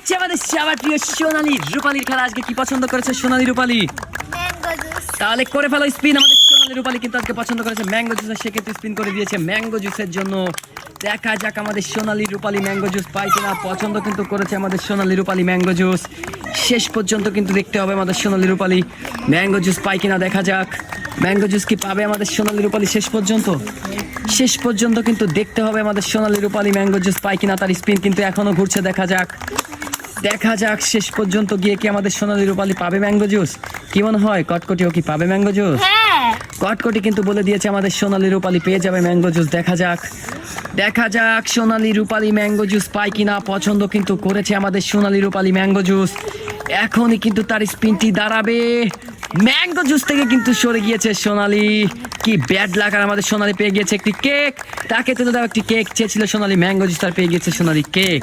যাচ্ছে আমাদের সবার প্রিয় সোনালী রূপালীর খেলা। আজকে কি পছন্দ করেছে সোনালী রূপালী? তাহলে করে ফেলো স্পিন। আমাদের সোনালী রূপালী কিন্তু আজকে পছন্দ করেছে ম্যাঙ্গো জুস, সেক্ষেত্রে স্পিন করে দিয়েছে ম্যাঙ্গো জুসের জন্য। দেখা যাক আমাদের সোনালী রূপালী ম্যাঙ্গো জুস পাই কিনা। পছন্দ কিন্তু করেছে আমাদের সোনালী রূপালী ম্যাঙ্গো জুস। শেষ পর্যন্ত কিন্তু দেখতে হবে আমাদের সোনালী রূপালী ম্যাঙ্গো জুস পাই কিনা। দেখা যাক ম্যাঙ্গো জুস কি পাবে আমাদের সোনালী রূপালী শেষ পর্যন্ত কিন্তু দেখতে হবে আমাদের সোনালী রূপালী ম্যাঙ্গো জুস পাই কিনা। তার স্পিন কিন্তু এখনো ঘুরছে। দেখা যাক শেষ পর্যন্ত গিয়ে কি আমাদের সোনালী রূপালী পাবে ম্যাঙ্গো জুস। কি মনে হয় কটকটিও কি পাবে ম্যাঙ্গো জুস? কটকটি কিন্তু বলে দিয়েছে আমাদের সোনালী রূপালী পেয়ে যাবে ম্যাঙ্গো জুস। দেখা যাক সোনালী রূপালী ম্যাঙ্গো জুস পাই কিনা। পছন্দ কিন্তু করেছে আমাদের সোনালী রূপালী ম্যাঙ্গো জুস। এখনই কিন্তু তার স্পিনটি দাঁড়াবে। ম্যাঙ্গো জুস থেকে কিন্তু সরে গিয়েছে সোনালী। কি ব্যাড লাক। আর আমাদের সোনালী পেয়ে গিয়েছে একটি কেক। তাকে তুলে দাও একটি কেক। চেয়েছিল সোনালী ম্যাঙ্গো জুস, তার পেয়ে গিয়েছে সোনালী কেক।